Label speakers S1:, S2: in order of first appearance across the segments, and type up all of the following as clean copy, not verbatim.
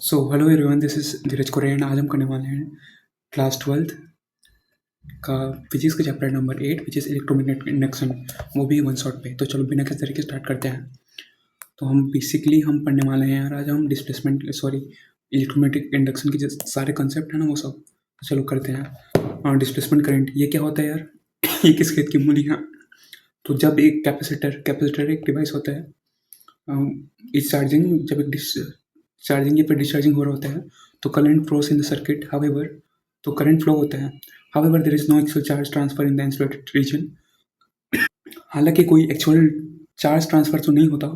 S1: So hello everyone, this is Dheeraj Kuren. आज हम करने वाले हैं क्लास 12th का फिजिक्स का chapter number 8 which is electromagnetic induction, वो भी वन शॉट पे। तो चलो बिना किसी तरीके स्टार्ट करते हैं। तो हम पढ़ने वाले हैं यार, आज हम डिस्प्लेसमेंट सॉरी इलेक्ट्रोमैग्नेटिक इंडक्शन के जो सारे कंसेप्ट हैं ना वो सब। तो चलो करते हैं। डिस्प्लेसमेंट करंट ये क्या होता है यार? ये किस खेत की मूली है? तो जब एक कैपेसिटर एक डिवाइस होता है, इस चार्जिंग जब एक चार्जिंग या फिर डिस्चार्जिंग हो रहा होता है तो current flows in the circuit. However तो करंट फ्लो होता है। However there is no actual charge transfer in the insulated region. हालांकि कोई एक्चुअल चार्ज ट्रांसफर तो नहीं होता।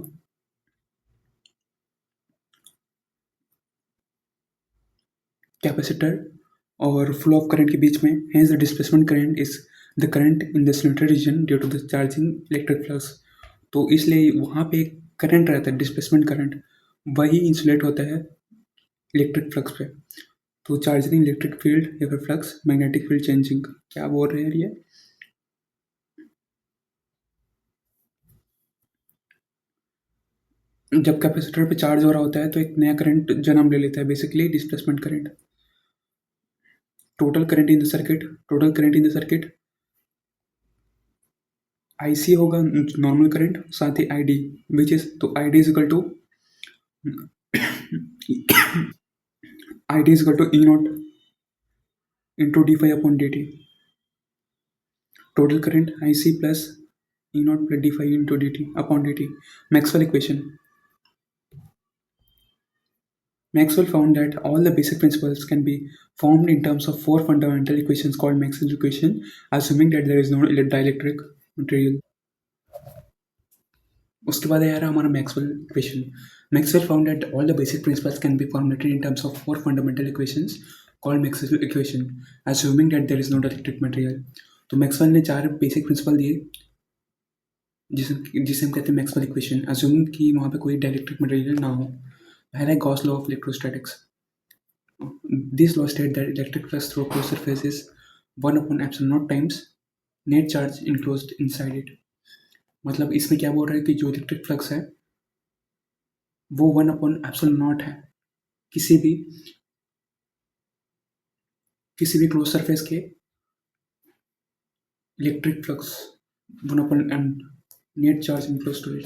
S1: कैपेसिटर और फ्लो ऑफ करंट के बीच में, hence the displacement current is the current in the insulated region due to the charging electric flux. तो इसलिए वहाँ पे एक करंट रहता है, डिस्प्लेसमेंट करंट, वही इंसुलेट होता है इलेक्ट्रिक फ्लक्स पे। तो चार्जिंग इलेक्ट्रिक फील्ड या फिर फ्लक्स, मैग्नेटिक फील्ड चेंजिंग, क्या बोल रहे हैं ये? जब कैपेसिटर पे चार्ज हो रहा होता है तो एक नया करंट जन्म ले लेता है, basically displacement current. Total current in the circuit IC होगा, नॉर्मल करंट, साथ ही आईडी, विच इज तो ID is equal to ID is equal to E not into D five upon D T. Total current IC plus E not plus D five into D T upon D T. Maxwell equation. Maxwell found that all the basic principles can be formed in terms of four fundamental equations called Maxwell's equation, assuming that there is no dielectric material. उसके बाद आया हमारा Maxwell equation. Maxwell found that all the basic principles can be formulated in terms of four fundamental equations called Maxwell equation, assuming that there is no dielectric material. तो Maxwell ने चार basic principle दिए जिसे जिसे हम कहते हैं Maxwell equation, assume कि वहाँ पे कोई डायलेक्ट्रिक मटेरियल ना हो। पहला है Gauss law of electrostatics. This law states that electric flux through a closed surface is 1 upon epsilon naught times net charge enclosed inside it. मतलब इसमें क्या बोल रहा है कि जो इलेक्ट्रिक फ्लक्स है वो 1 अपॉन एप्सिलॉन नॉट है। किसी भी क्लोज सरफेस के electric flux 1 upon net charge enclose to it.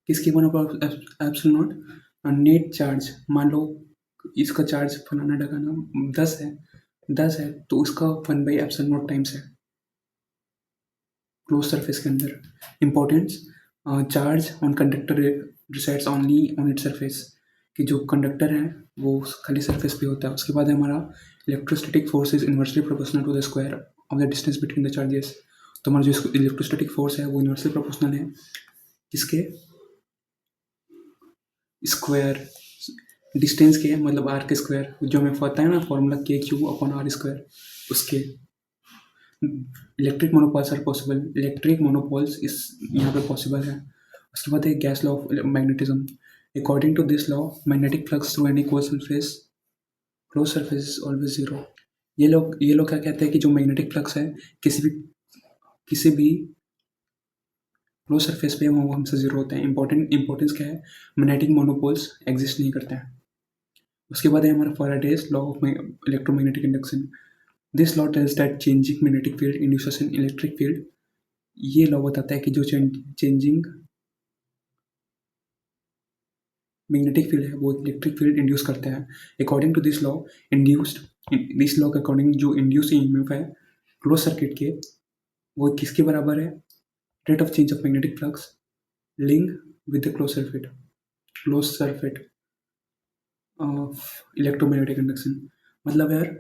S1: किसकी 1 upon epsilon not? Net charge. मान लो इसका चार्ज फलाना ढगाना 10 है तो उसका 1/एप्सिलॉन नॉट टाइम्स है क्लोज सरफेस के अंदर। Importance, charge on conductor resides only on it surface, कि जो कंडक्टर है वो खाली सरफेस पे होता है। उसके बाद है हमारा electrostatic force is inversely proportional to the square of the distance between the charges. तो हमारा जो इलेक्ट्रोस्टैटिक फोर्स है वो इन्वर्सली प्रोपोर्शनल है किसके? स्क्वायर डिस्टेंस के, मतलब आर के स्क्वायर, जो हमें पता है ना formula K Q upon R square, उसके। इलेक्ट्रिक मोनोपोल्स इस यहाँ पे पॉसिबल है। उसके बाद है Gauss law of magnetism. According to this law, magnetic flux through any close surface is always zero. ये लोग क्या कहते हैं कि जो मैग्नेटिक फ्लक्स है किसी भी क्लोज सरफेस पे वो हमसे जीरो होते हैं। इंपॉर्टेंस क्या है? मैग्नेटिक मोनोपोल्स एग्जिस्ट नहीं करते हैं। उसके बाद है हमारा Faraday's law of electromagnetic induction. This law tells that changing magnetic field induces an electric field. ये लॉ बताता है कि जो चेंजिंग मैग्नेटिक फील्ड है वो इलेक्ट्रिक फील्ड इंड्यूस करता है। अकॉर्डिंग टू दिस लॉ के अकॉर्डिंग जो इंड्यूस ईएमएफ है क्लोज सर्किट के, वो किसके बराबर है? Rate of change of magnetic flux link with the close circuit of electromagnetic induction. मतलब यार,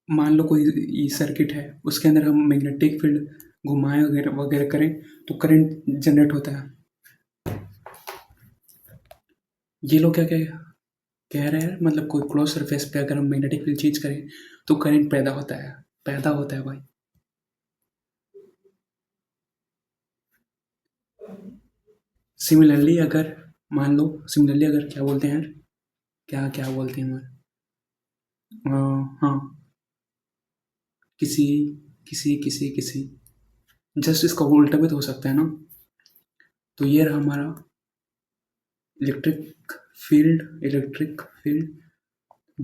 S1: मान लो कोई सर्किट है, उसके अंदर हम मैग्नेटिक फील्ड घुमाएं वगैरह वगैरह करें तो करंट जनरेट होता है। ये लोग क्या कह रहे हैं, मतलब कोई क्लोज सरफेस पे अगर हम मैग्नेटिक फील्ड चेंज करें तो करंट पैदा होता है भाई। सिमिलरली अगर क्या बोलते हैं यार, क्या क्या बोलते हैं हाँ, किसी किसी जस्ट इसका उल्टा भी तो हो सकता है ना। तो ये रहा हमारा electric field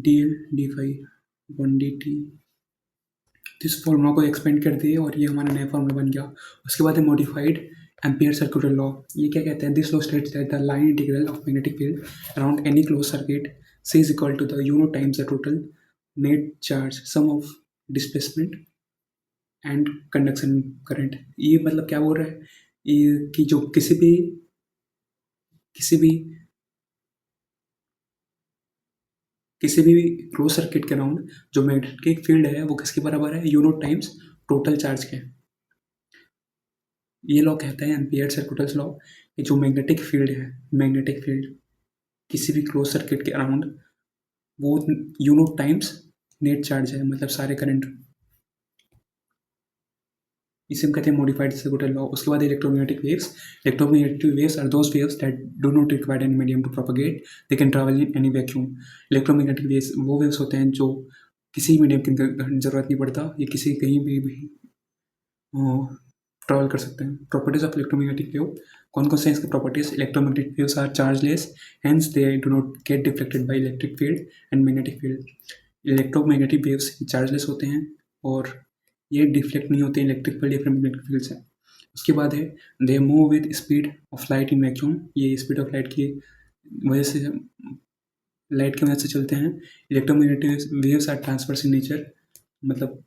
S1: dl d phi 1 dt। तो इस फॉर्मूला को एक्सपेंड कर दिए और ये हमारा नया फॉर्मूला बन गया। उसके बाद है मॉडिफाइड एम्पियर सर्कुलर लॉ। ये क्या कहते हैं? This law states that the line integral of magnetic field around any close circuit C is equal to the unit times the total net charge sum of displacement and conduction current। ये मतलब क्या बोल रहा है? ये कि जो किसी भी क्लोज सर्किट के अराउंड जो मैग्नेटिक फील्ड है वो किसके बराबर है? यूनिट टाइम्स टोटल चार्ज के। ये लॉ कहता है एम्पियर सर्कुलर लॉ कि जो मैग्नेटिक फील्ड किसी भी क्लोज सर्किट के अराउंड वो यूनिट टाइम्स नेट चार्ज है, मतलब सारे करंट। इसे हम कहते हैं मॉडिफाइड सर्कुलर लॉ। उसके बाद electromagnetic waves are those waves that do not require any medium to propagate, they can travel in any vacuum. Electromagnetic waves वो वेव्स होते हैं जो किसी मीडियम की जरूरत नहीं पड़ता, ये किसी कहीं भी ट्रैवल कर सकते हैं। Properties of electromagnetic wave. कौन कौन से इसके properties? Electromagnetic waves are chargeless, hence they do not get deflected by electric field and magnetic field. Electromagnetic waves chargeless होते हैं और ये डिफ्लेक्ट नहीं होते इलेक्ट्रिक फील्ड या फिर मैग्नेटिक फील्ड से। उसके बाद है they move with speed of light in vacuum. ये स्पीड ऑफ लाइट की वजह से चलते हैं। Electromagnetic waves are transverse in nature, मतलब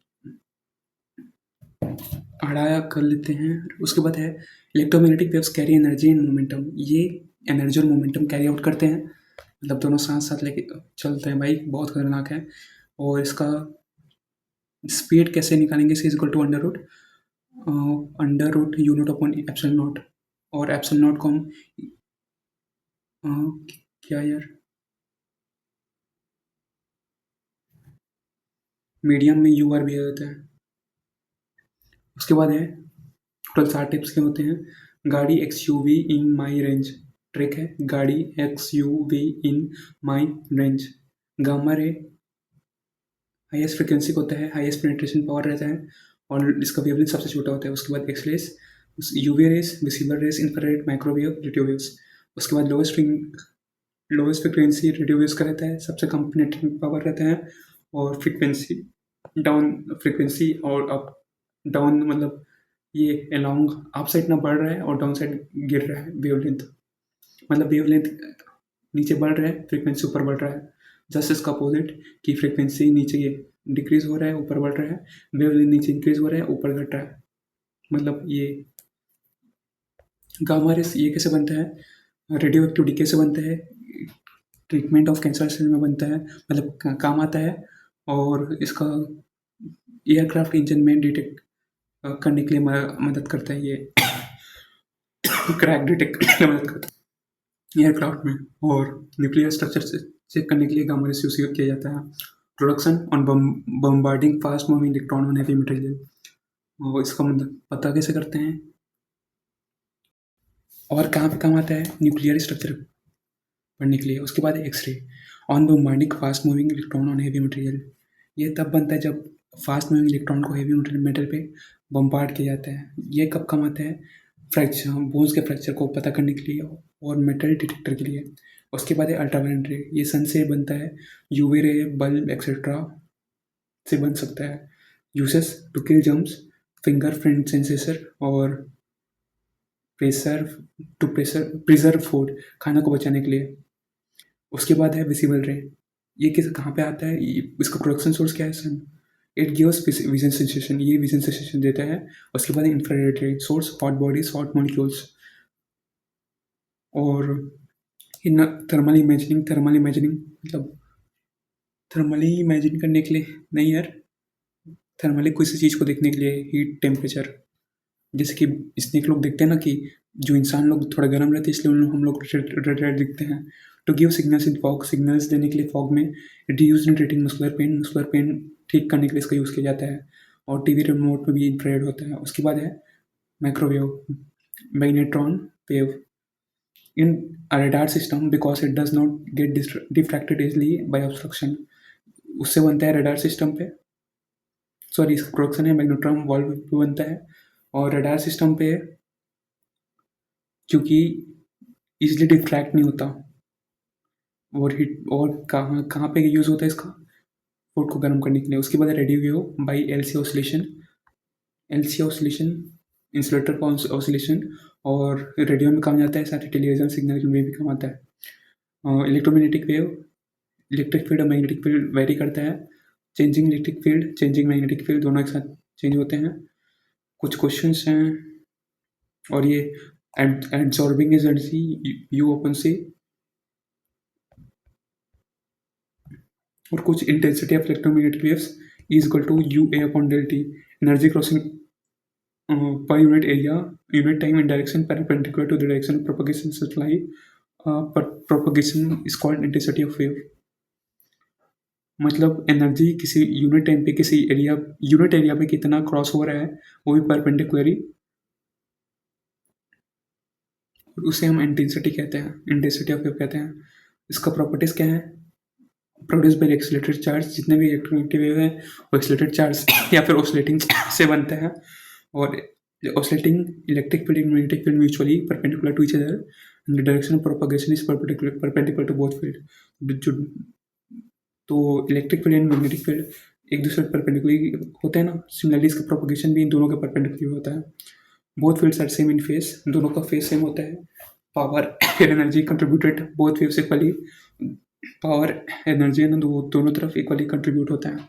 S1: आड़ा कर लेते हैं। उसके बाद है electromagnetic waves carry energy and momentum. ये एनर्जी और मोमेंटम कैरी आउट करते हैं, मतलब दोनों साथ साथ लेके चलते हैं भाई, बहुत खतरनाक है। और इसका स्पीड कैसे निकालेंगे? C is equal to under root unit upon epsilon not. और एप्सिलॉन नॉट को हम क्या यार मीडियम में यू आर भी होता है। उसके बाद है टोटल 7 टिप्स के होते हैं। गाड़ी XUV in my range. Trick है गाड़ी XUV in my range. Gamma ray highest frequency होता है, हाईएस्ट पेनिट्रेशन पावर रहता है और इसका वेवलेंथ सबसे छोटा होता है। उसके बाद X rays, UV rays, visible rays, infrared, microwave, radio waves. उसके बाद लोएस्ट फ्रिक्वेंसी रेडियो वेव्स का रहता है, सबसे कम पेनिट्रेशन पावर रहता है। और फ्रिक्वेंसी और अप डाउन, मतलब ये अलॉन्ग अप साइड ना बढ़ रहा है और डाउन साइड गिर रहा है वेवलेंथ, मतलब वेवलेंथ नीचे बढ़ रहा है, फ्रिक्वेंसी ऊपर बढ़ रहा है। जस्ट इसका अपोजिट कि फ्रिक्वेंसी नीचे डिक्रीज हो रहा है, ऊपर बढ़ रहा है, वेवलेंथ नीचे इंक्रीज हो रहा है, ऊपर घट रहा है। मतलब ये गामा रेस ये कैसे बनता है? रेडियो एक्टिव डीके से बनता है, ट्रीटमेंट ऑफ कैंसर सेल में बनता है, मतलब काम आता है। और इसका एयरक्राफ्ट इंजन में डिटेक्ट करने के लिए मदद करता है। ये क्रैक डिटेक्ट करने में मदद करता है एयरक्राफ्ट में। और न्यूक्लियर स्ट्रक्चर से चेक करने के लिए गामा रेस यूज किया जाता है। Production on bombarding fast moving electron on heavy material. और इसका मतलब पता कैसे करते हैं और कहाँ पे काम आता है? न्यूक्लियर स्ट्रक्चर पढ़ने के लिए। उसके बाद X-ray on bombarding fast moving electron on heavy material. ये तब बनता है जब फास्ट मूविंग इलेक्ट्रॉन को हैवी मेटल पे बम्बार्ड किया जाता है। ये कब काम आता है? फ्रैक्चर, बोन्स के फ्रैक्चर को पता करने के लिए और मेटल डिटेक्टर के लिए। उसके बाद है अल्ट्रावायलेट रे। ये सन से बनता है, यूवी रे, बल्ब एक्सेट्रा से बन सकता है। Uses to kill germs, fingerprint sensor और प्रेशर प्रिजर्व फूड, खाना को बचाने के लिए। उसके बाद है विजिबल रे। ये किस कहाँ पे आता है? इसका प्रोडक्शन सोर्स क्या है? सन। इट गिव्स विजन सेंसेशन, ये विजन सेंसेशन देता है। उसके बाद इंफ्रारेड रे source, hot bodies, hot molecules. और इन थर्मल इमेजिनिंग मतलब थर्मली इमेजिन करने के लिए नहीं यार, थर्मली किसी चीज़ को देखने के लिए, हीट, टेम्परेचर। जैसे कि स्नेक लोग देखते हैं ना कि जो इंसान लोग थोड़ा गर्म रहते हैं इसलिए हम लोग रेड रेड दिखते हैं। To give signals in fog, signals देने के लिए फॉग में। It use in treating muscular pain ठीक करने के लिए इसका यूज़ किया जाता है। और टीवी रिमोट में भी इंफ्रारेड होता है। उसके बाद है microwave magnetron wave in radar system because it does not get diffracted easily by obstruction. उससे बनता है रडार सिस्टम पे, सॉरी इसका प्रोडक्शन है मैग्नेट्रॉन वॉल्व पे बनता है। और रडार सिस्टम पे क्योंकि ईजिली डिफ्रैक्ट नहीं होता। और हीट और कहाँ कहाँ पे यूज़ होता है इसका, फूड को गर्म करने के लिए। उसके बाद radio wave by LC oscillation, LC oscillation insulator का ऑसिलेशन, और रेडियो में काम आता है, साथ ही टेलीविजन सिग्नल में भी काम आता है। इलेक्ट्रोमैग्नेटिक वेव, इलेक्ट्रिक फील्ड और मैग्नेटिक फील्ड वेरी करता है। Changing electric field, changing magnetic field दोनों एक साथ चेंज होते हैं। कुछ क्वेश्चंस हैं, और ये एब्जॉर्बिंग एनर्जी यू अपन से, और कुछ intensity of electromagnetic waves is equal to U A upon del T, energy crossing per unit area, unit time and direction perpendicular to the direction of propagation such light. Propagation is called intensity of wave. मतलब energy किसी unit time पे किसी area, unit area पे कितना cross हो रहा है वो भी परपेंडिकुलरी, उसे हम इंटेंसिटी कहते हैं, इंटेंसिटी ऑफ वेव कहते हैं। इसका प्रॉपर्टीज क्या है, प्रोड्यूस बाय एक्सीलरेटेड चार्ज, जितने भी इलेक्ट्रोमैग्नेटिक वेव है वो एक्सीलरेटेड चार्ज या फिर ऑसिलेटिंग से बनते हैं। और oscillating electric field and magnetic field mutually perpendicular to each other and the direction of propagation is perpendicular to both field. तो electric field and magnetic field एक दूसरे पर परपेंडिकुलर होते हैं ना, सिमिलरली इसका प्रोपगेशन भी इन दोनों के परपेंडिकुलर होता है। Both fields are same in phase, दोनों का फेस सेम होता है। Power energy contributed both waves equally, power energy ना दोनों तरफ इक्वली कंट्रीब्यूट होता है।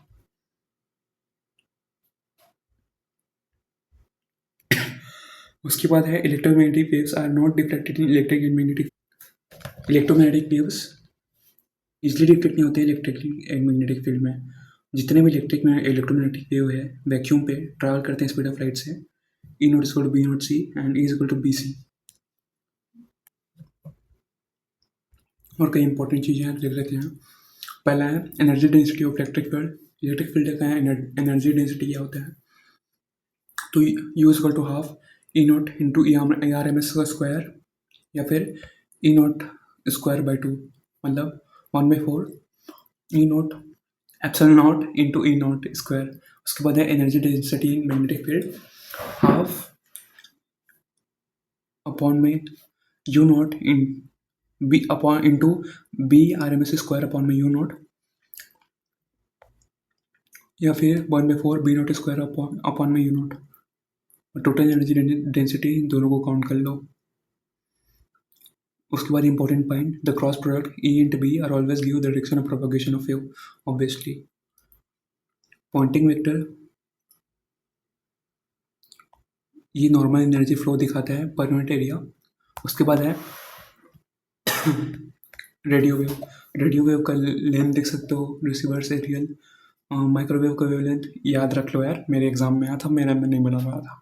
S1: उसके बाद है electromagnetic waves are not deflected in electric and magnetic, electromagnetic waves easily deflect नहीं होते इलेक्ट्रिक एंड मैग्नेटिक फील्ड में। जितने भी इलेक्ट्रिक में इलेक्ट्रोमैग्नेटिक वेव है वैक्यूम पे ट्रैवल करते हैं स्पीड ऑफ लाइट से, E not equal to B not C and E equal to B C. और कई इंपॉर्टेंट चीज़ें आप देख लेते हैं। पहला है energy density of electric field, electric field का एनर्जी डेंसिटी क्या होता है, तो U equal to half E not into E R M S का स्क्वायर, या फिर E not square by two, मतलब 1/4 E not epsilon not into E not square. उसके बाद है energy density in magnetic field, half upon में you not in B upon into B R M S square upon में you naught, या फिर 1/4 B naught square upon में you naught. Total energy density दोनों को काउंट कर लो। उसके बाद important point, the cross product E and B are always give the direction of propagation of wave obviously. Pointing vector ये नॉर्मल एनर्जी फ्लो दिखाता है पर यूनिट एरिया। उसके बाद है रेडियो वेव, रेडियो वेव का लेंथ देख सकते हो रिसीवर से रियल। माइक्रोवेव का वेवलेंथ याद रख लो यार, मेरे एग्जाम में आया था, मेरा नहीं बना रहा था,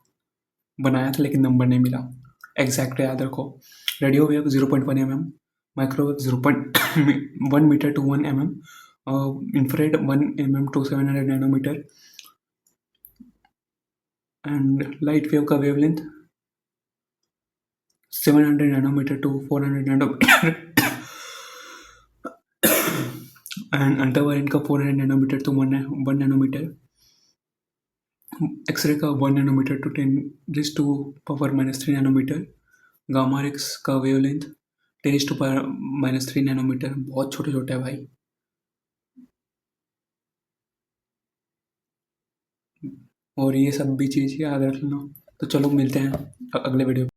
S1: बनाया था लेकिन नंबर नहीं मिला, एग्जैक्ट याद रखो। Radio wave 0.1 mm, microwave 0.1 metre to 1 mm, infrared 1 mm to 700 nanometre, and light wave का wavelength 700 nanometre to 400 nanometre, and ultraviolet का 400 नैनोमीटर टू 1 नैनोमीटर, एक्सरे का 1 nanometre to 10⁻³ nanometre, gamma X का wavelength 10⁻³ nanometre, बहुत छोटे छोटे है भाई। और ये सब भी चीज़ याद रखना। तो चलो मिलते हैं अगले वीडियो।